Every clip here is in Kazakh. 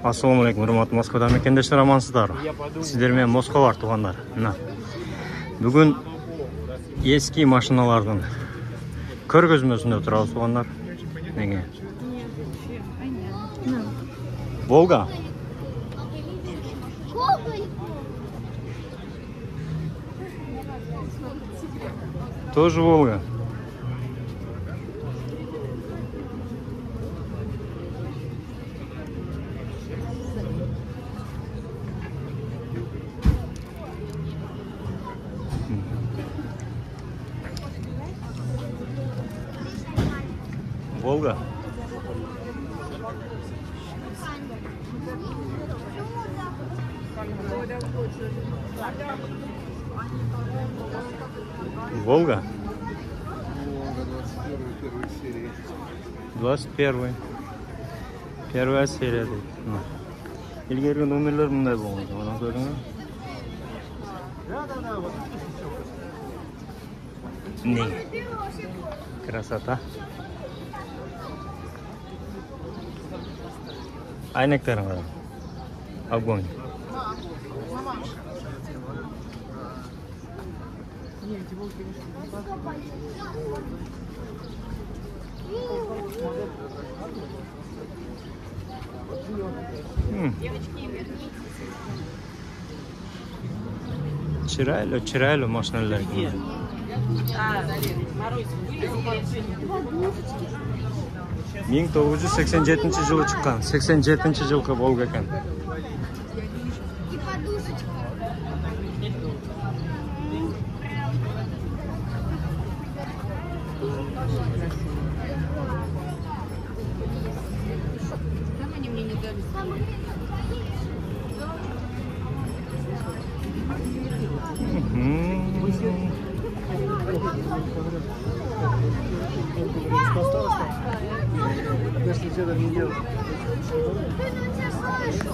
Assalamu alaikum, hurmatly Moskvadan mekendештер, амансыздар. Сіздер мен Москва бар туғандар. Бүгін eski машиналардың көргөзмөсүндө турабыз туғандар. Неге? Волга. Тоже Волга. Волга. Волга. 21. Первая серия. Ilgari номерлер мындай болгон. Аны көрдүңбү? Не. Красота. Айнектерин кара. Огонь. Чирайло машиналар. 1987 жылы чыккан. 87 жылкы Волга экен.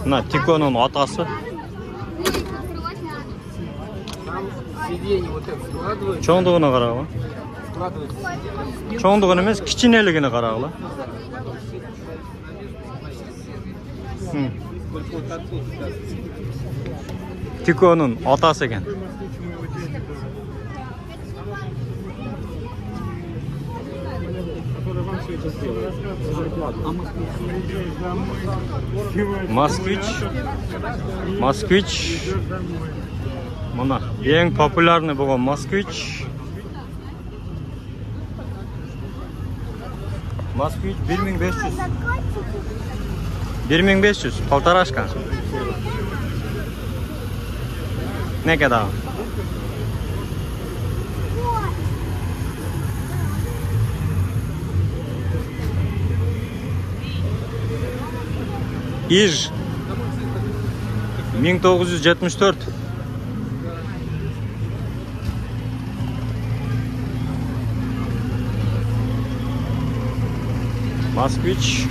Мына Тиконун атасы. Чоңдугуна карагыла. Чоңдугун эмес, кичинелигине карагыла. Тиконун атасы экен. Москвич. Мына ең популярный болгон Москвич. Москвич 1500. 1500 полторашка. Неке да. Иж 1974. Москвич.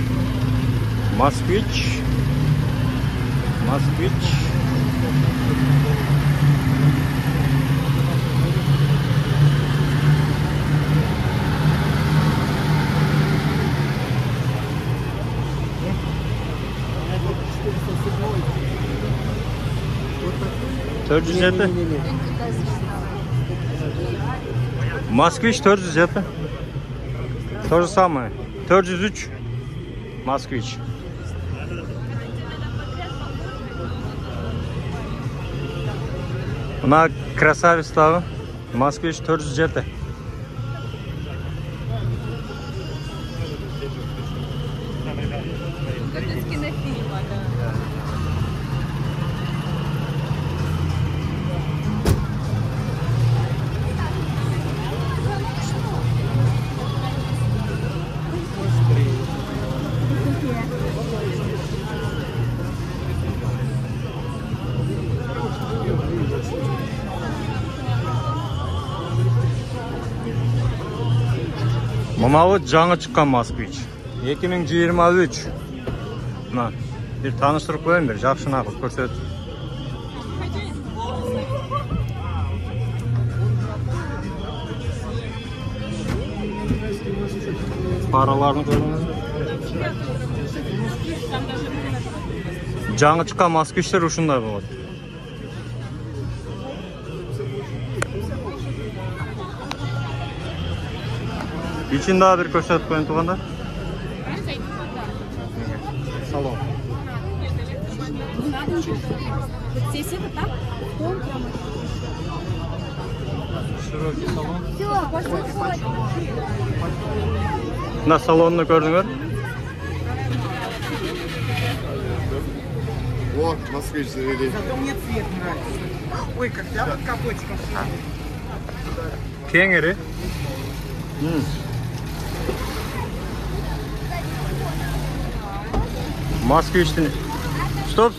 407. Москвич 407. То же самое. 403. Москвич. Мына красавец тагы. Москвич 407. Мынау жаңы чыккан Москвич. 2023. Мына бир таныштырып коеюн, бир жакшына кылып көрсөт. Параларын көрүңүз. Жаңы чыккан москвичтер ушундай болот. İçin daha bir köşet koyun tuğanda. Salon. Здесь это так? Şirokki salon. Na salonunu gördünüz? Вот, москвич завели. Зато мне цвет нравится. Ой, как я под капотиком. Kengeri. Maske içtin. Stop.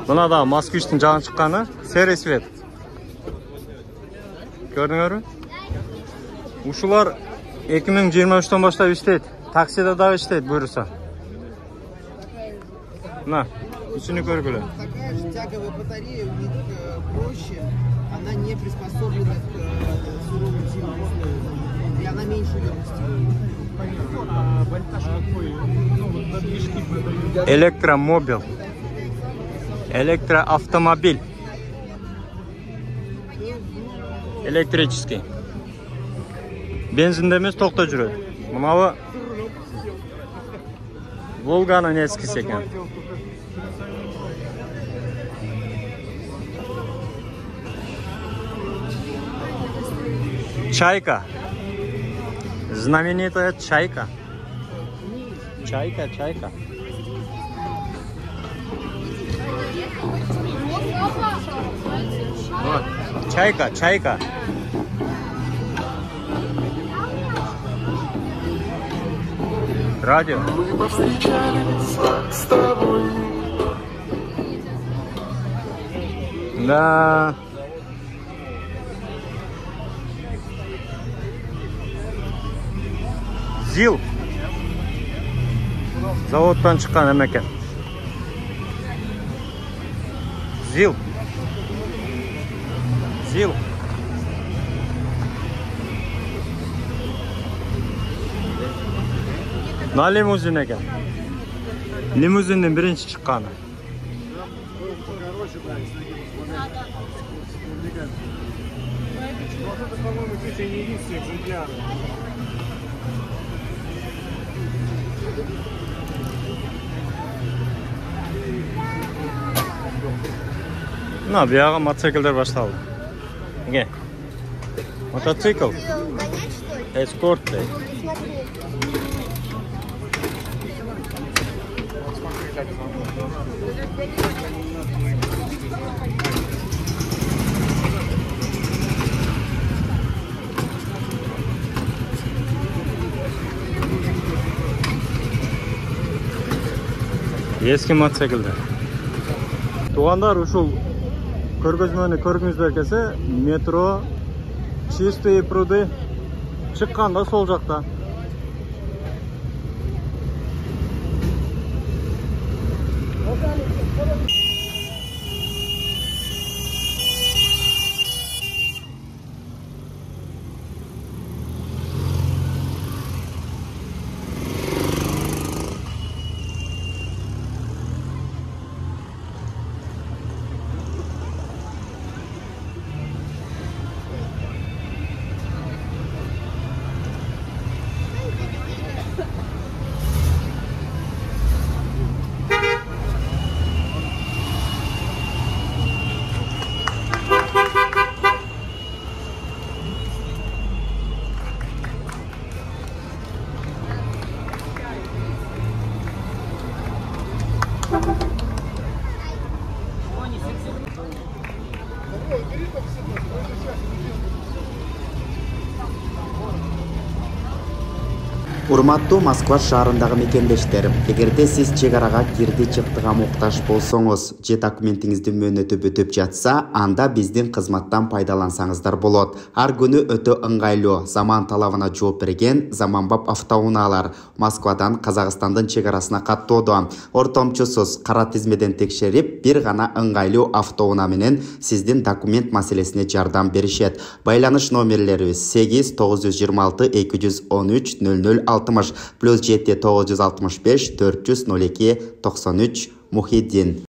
Buna da Moskvich'tin canı çıkanı seri svet. Gördünüz mü? Uşular 2023'ten başlap işleydi. Takside daha işleydi buyursa. На, içini görgülü. Такая же тяговая батарея у них проще. Она не приспособлена к суровым зимним условиям. И она меньше емкости. Elektromobil. Elektroavtomobil. Elektrический. Benzinde emas, to'xta жүрөт. Manavi Volga'nın eskisi ekan. Чайка. Знаменитая чайка. Чайка. Вот. Чайка. Радио. Мы повстречались с тобой. Да. Zil. Zavoddan çıkan emekken. Zil. Na limuzin ekan. Limuzindan birinchi chiqqani. Na, buyaga mototsikllar boshladi. Nega? Mototsikl. Escort. Eski mototsikllar. Туғандар ушул көргөзмөнү көргүңүздөр келсе, метро Чистые пруды чыкканда сол жакта. Урматтуу Москва шаарындагы мекендештер, эгерде сиз чек арага кирди чыктыга муктаж болсоңуз же документиңизди мөөнөтү бүтүп жатса, анда биздин кызматтан пайдалансаңыздар болот. Ар күнү өтө ыңгайлуу, заман талабына жооп берген заманбап автоунаалар Москвадан Казакстандын чек арасына каттоодо. Ортомчусуз кара тизмеден текшерип, бир гана ыңгайлуу автоунаа менен сиздин документ маселесине жардам беришет. Байланыш номерлерибиз 8 926 213 00 +7 965 402 93 Мухиддин.